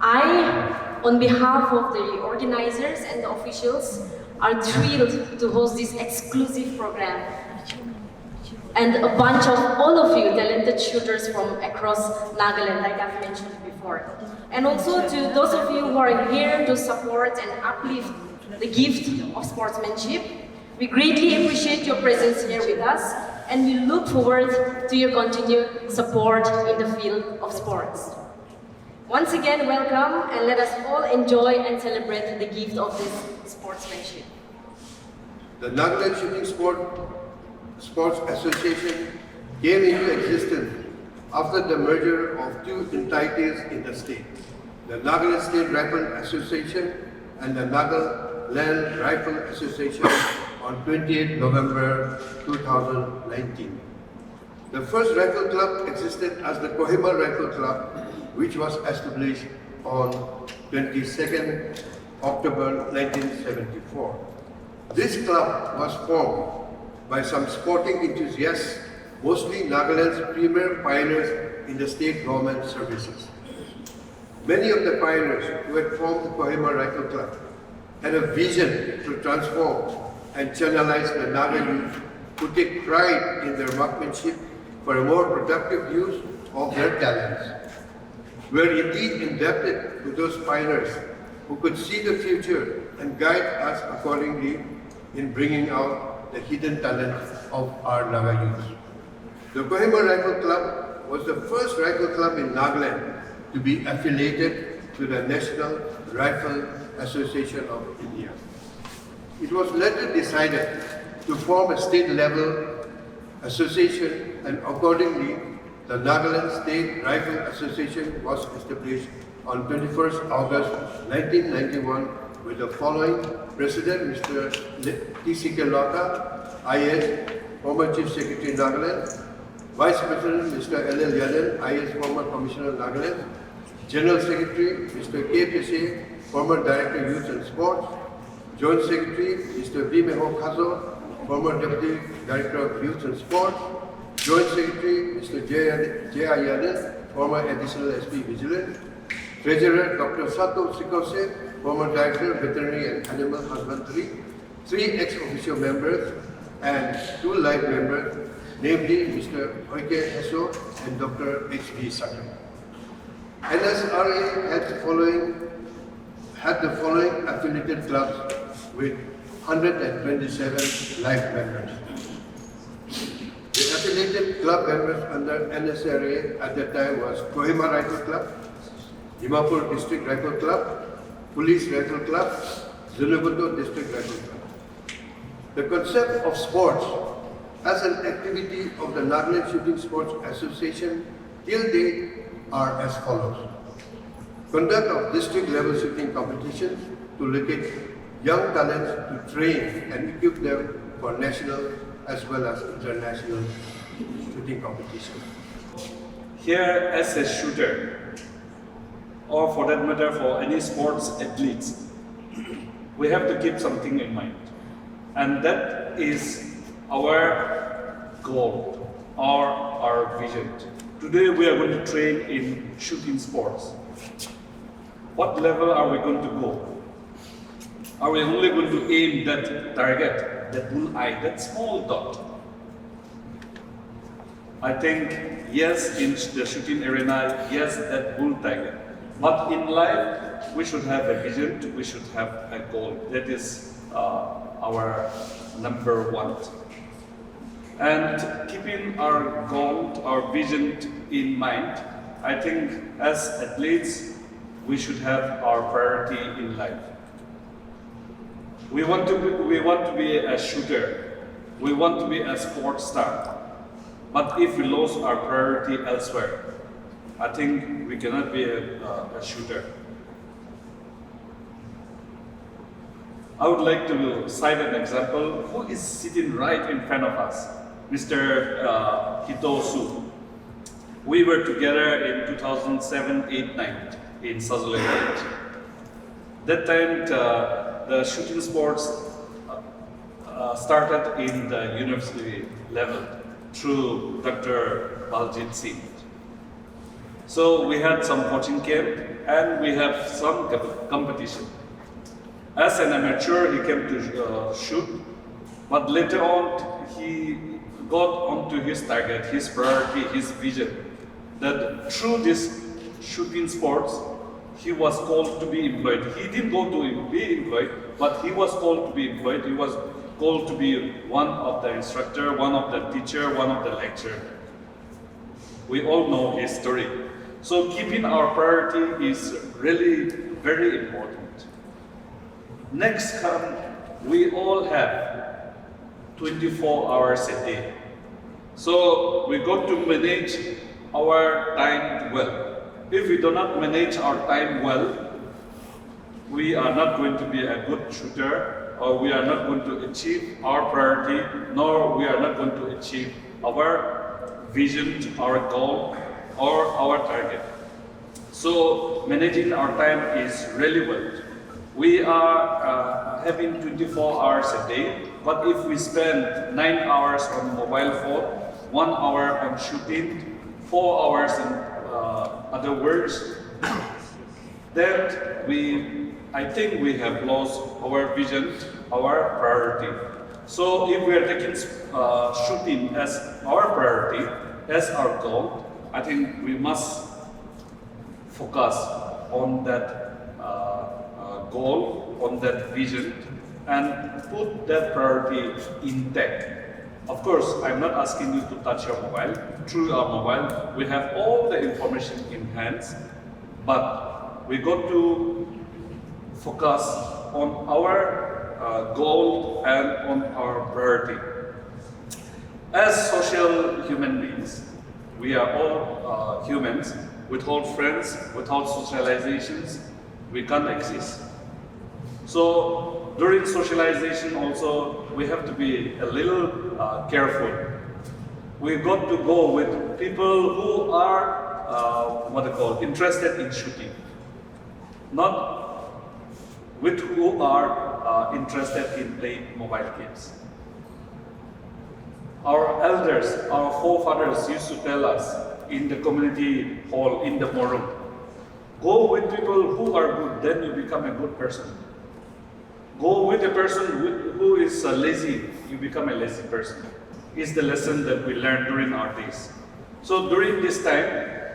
I, on behalf of the organizers and the officials, are thrilled to host this exclusive program. And a bunch of all of you talented shooters from across Nagaland, like I've mentioned before. And also to those of you who are here to support and uplift the gift of sportsmanship. We greatly appreciate your presence here with us, and we look forward to your continued support in the field of sports. Once again, welcome, and let us all enjoy and celebrate the gift of this sportsmanship. The Nagaland Shooting Sports Association came into existence after the merger of two entities in the state, the Nagaland State Rifle Association and the Nagaland Rifle Association on 28 November 2019. The first rifle club existed as the Kohima Rifle Club, which was established on 22nd October 1974. This club was formed by some sporting enthusiasts, mostly Nagaland's premier pioneers in the state government services. Many of the pioneers who had formed the Kohima Rifle Club had a vision to transform and channelize the Naga youth who take pride in their marksmanship for a more productive use of their talents. We are indeed indebted to those pioneers who could see the future and guide us accordingly in bringing out the hidden talent of our Naga youth. The Kohima Rifle Club was the first rifle club in Nagaland to be affiliated to the National Rifle Association of India. It was later decided to form a state-level association, and accordingly, the Nagaland State Rifle Association was established on 21st August 1991 with the following President, Mr. Kethosituo Sekhose, IS, former Chief Secretary Nagaland, Vice President, Mr. L.L. Yadan, IS, former Commissioner Nagaland, General Secretary, Mr. K. former Director Youth and Sports, Joint Secretary, Mr. V. Kazo, former Deputy Director of Youth and Sports, Joint Secretary, Mr. J.I. Yadan, former Additional SP Vigilant, Treasurer, Dr. Kethosituo Sekhose, former Director, Veterinary and Animal Husbandry, 3 ex-officio members and 2 live members, namely Mr. Hoike Heso and Dr. H.B. Sakri. NSRA had the following affiliated clubs with 127 live members. The affiliated club members under NSSA at that time was Kohima Rifle Club, Dimapur District Rifle Club, Police Rifle Club, Zulugundo District Rifle Club. The concept of sports as an activity of the Nagaland Shooting Sports Association till date are as follows. Conduct of district level shooting competitions to locate young talents to train and equip them for national as well as international shooting competitions. Here as a shooter, or for that matter for any sports athletes, we have to keep something in mind. And that is our goal or our vision. Today we are going to train in shooting sports. What level are we going to go? Are we only going to aim that target, that bullseye, that small dot? I think yes, in the shooting arena, yes, that bull target. But in life, we should have a vision, we should have a goal. That is our number 1. And keeping our goal, our vision in mind, I think as athletes, we should have our priority in life. We want to be a shooter. We want to be a sports star. But if we lose our priority elsewhere, I think we cannot be a shooter. I would like to cite an example. Who is sitting right in front of us? Mr. Kethosituo. We were together in 2007, 8, 9 in Swaziland. That time the shooting sports started in the university level through Dr. Baljit Singh. So we had some coaching camp and we have some competition. As an amateur, he came to shoot, but later on he got onto his target, his priority, his vision, that through this shooting sports, he was called to be employed. He didn't go to be employed, but he was called to be employed. He was called to be one of the instructor, one of the teacher, one of the lecturer. We all know his story. So keeping our priority is really very important. Next we all have 24 hours a day. So we got to manage our time well. If we do not manage our time well, we are not going to be a good shooter, or we are not going to achieve our priority, nor we are not going to achieve our vision, our goal, or our target. So managing our time is really well. We are having 24 hours a day, but if we spend 9 hours on mobile phone, 1 hour on shooting, 4 hours in other words, then I think we have lost our vision, our priority. So if we are taking shooting as our priority, as our goal, I think we must focus on that goal, on that vision, and put that priority intact. Of course, I'm not asking you to touch your mobile. Through our mobile, we have all the information in hands, but we got to focus on our goal and on our priority. As social human beings, we are all humans. Without friends, without socializations, we can't exist. So during socialization also, we have to be a little careful. We got to go with people who are interested in shooting, not with who are interested in playing mobile games. Our elders, our forefathers used to tell us in the community hall, in the forum, go with people who are good, then you become a good person. Go with a person who is lazy, you become a lazy person. Is the lesson that we learned during our days. So during this time,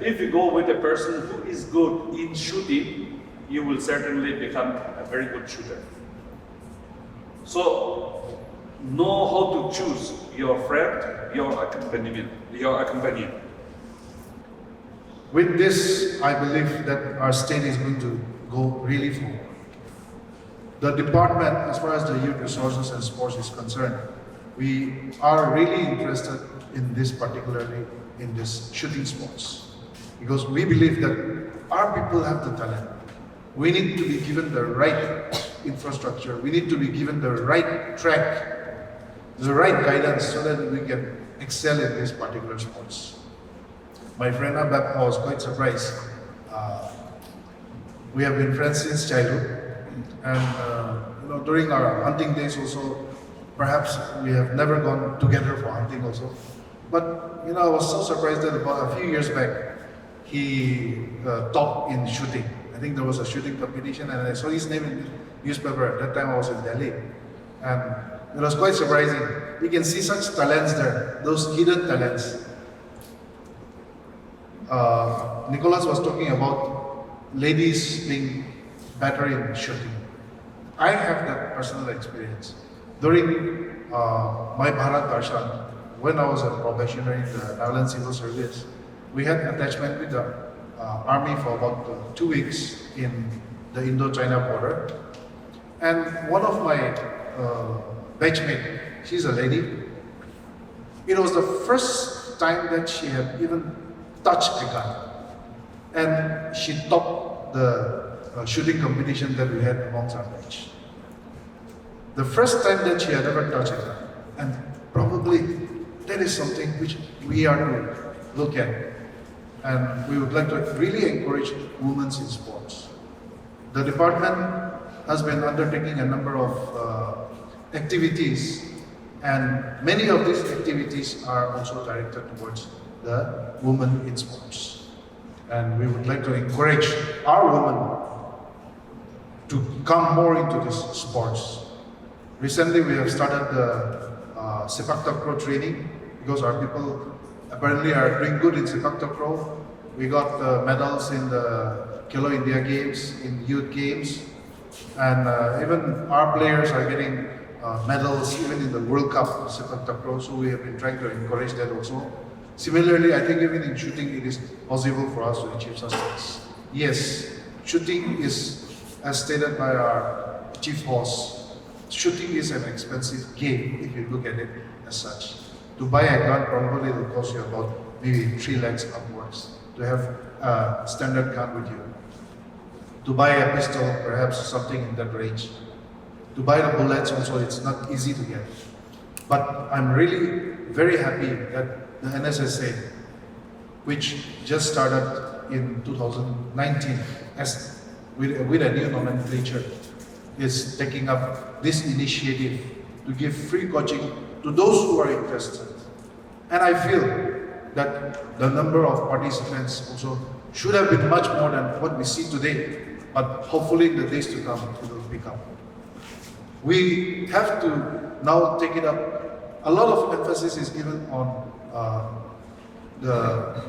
if you go with a person who is good in shooting, you will certainly become a very good shooter. So know how to choose your friend, your companion. With this, I believe that our state is going to go really forward. The department, as far as the youth resources and sports is concerned, we are really interested in this, particularly in this shooting sports, because we believe that our people have the talent. We need to be given the right infrastructure. We need to be given the right track, the right guidance, so that we can excel in these particular sports. My friend Abab was quite surprised. We have been friends since childhood, and during our hunting days also, perhaps we have never gone together for hunting also. But I was so surprised that about a few years back, he topped in shooting. I think there was a shooting competition, and I saw his name in the newspaper. At that time, I was in Delhi, and it was quite surprising. You can see such talents there, those hidden talents. Nicholas was talking about ladies being better in shooting. I have that personal experience. During my Bharat Darshan, when I was a probationary in the Nagaland Civil Service, we had attachment with the army for about 2 weeks in the Indo-China border. And one of my batchmate, she's a lady. It was the first time that she had even touched a gun. And she topped the shooting competition that we had amongst our batch. The first time that she had ever touched a gun. And probably that is something which we are to look at. And we would like to really encourage women in sports. The department has been undertaking a number of activities, and many of these activities are also directed towards the women in sports. and we would like to encourage our women to come more into these sports. Recently, we have started the sepak takraw training because our people apparently are doing good in sepak takraw. We got medals in the Khelo India Games, in youth games, and even our players are getting medals even in the World Cup sepak takraw. So we have been trying to encourage that also. Similarly, I think even in shooting, it is possible for us to achieve success. Yes, shooting is, as stated by our chief host, shooting is an expensive game if you look at it as such. To buy a gun probably will cost you about maybe 3 lakhs upwards. To have a standard gun with you. To buy a pistol, perhaps something in that range. To buy the bullets also, it's not easy to get. But I'm really very happy that the NSSA, which just started in 2019 as with a new nomenclature, is taking up this initiative to give free coaching to those who are interested. And I feel that the number of participants also should have been much more than what we see today, but hopefully in the days to come it will pick up. We have to now take it up. A lot of emphasis is given on the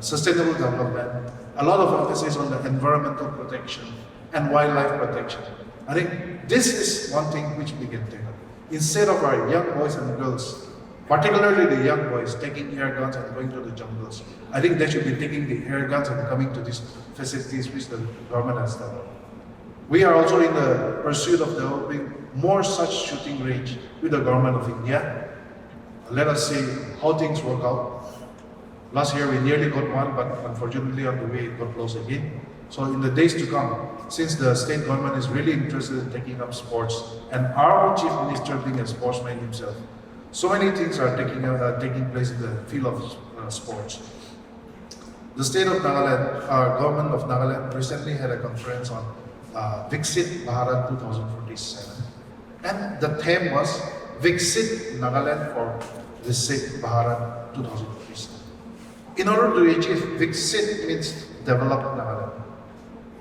sustainable development, a lot of emphasis on the environmental protection and wildlife protection. I think this is one thing which we can take up. Instead of our young boys and girls, particularly the young boys, taking air guns and going to the jungles, I think they should be taking the air guns and coming to these facilities which the government has developed. We are also in the pursuit of developing more such shooting range with the government of India. Let us see how things work out. Last year we nearly got one, but unfortunately on the way it got closed again. So in the days to come, since the state government is really interested in taking up sports, and our own chief minister being a sportsman himself, so many things are taking place in the field of sports. The state of Nagaland, our government of Nagaland recently had a conference on Viksit Bharat 2047. And the theme was Viksit Nagaland for Viksit Bharat 2047. In order to achieve Viksit means develop Nagaland.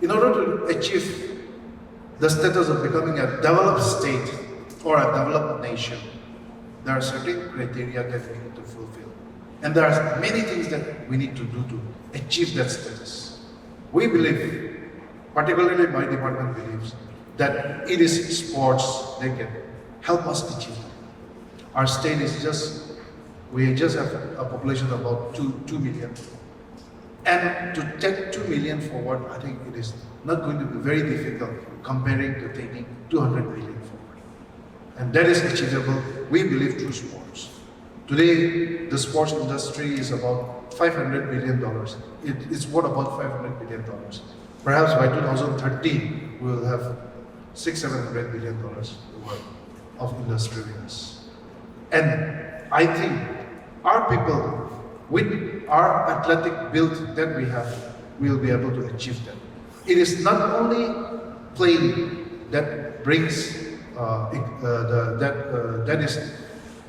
In order to achieve the status of becoming a developed state or a developed nation, there are certain criteria that we need to fulfill. And there are many things that we need to do to achieve that status. We believe, particularly my department believes, that it is sports that can help us achieve that. Our state is we just have a population of about 2 million. And to take 2 million forward, I think it is not going to be very difficult comparing to taking 200 million forward. And that is achievable, we believe, through sports. Today, the sports industry is about $500 billion. It's worth about $500 billion. Perhaps by 2030, we will have $600-700 billion worth of industry with us. And I think our people, with our athletic build that we have, will be able to achieve that. It is not only playing that brings that is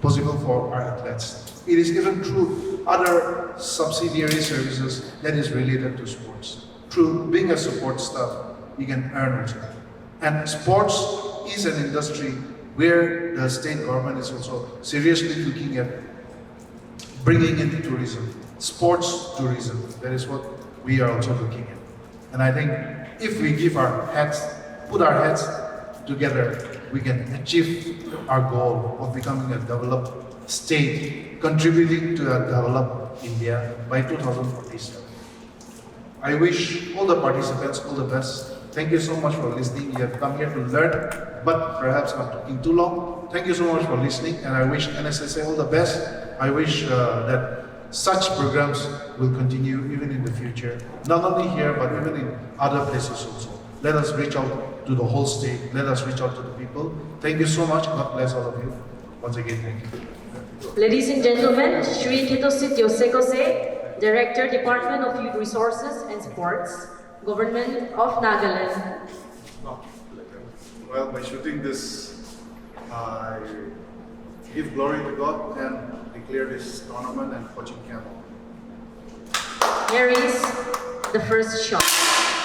possible for our athletes. It is even through other subsidiary services that is related to sports. Through being a support staff, you can earn also. And sports is an industry where the state government is also seriously looking at bringing in tourism, sports tourism. That is what we are also looking at. And I think if we put our heads together, we can achieve our goal of becoming a developed state, contributing to a developed India by 2047. I wish all the participants all the best. Thank you so much for listening. You have come here to learn, but perhaps I'm talking too long. Thank you so much for listening, and I wish NSSA all the best. I wish that such programs will continue even in the future, not only here, but even in other places also. Let us reach out to the whole state. Let us reach out to the people. Thank you so much. God bless all of you. Once again, thank you. Ladies and gentlemen, Shri Kethosituo Sekhose, Director, Department of Youth Resources and Sports, Government of Nagaland. Well, by shooting this, I give glory to God and declare this tournament and coaching camp. Here is the first shot.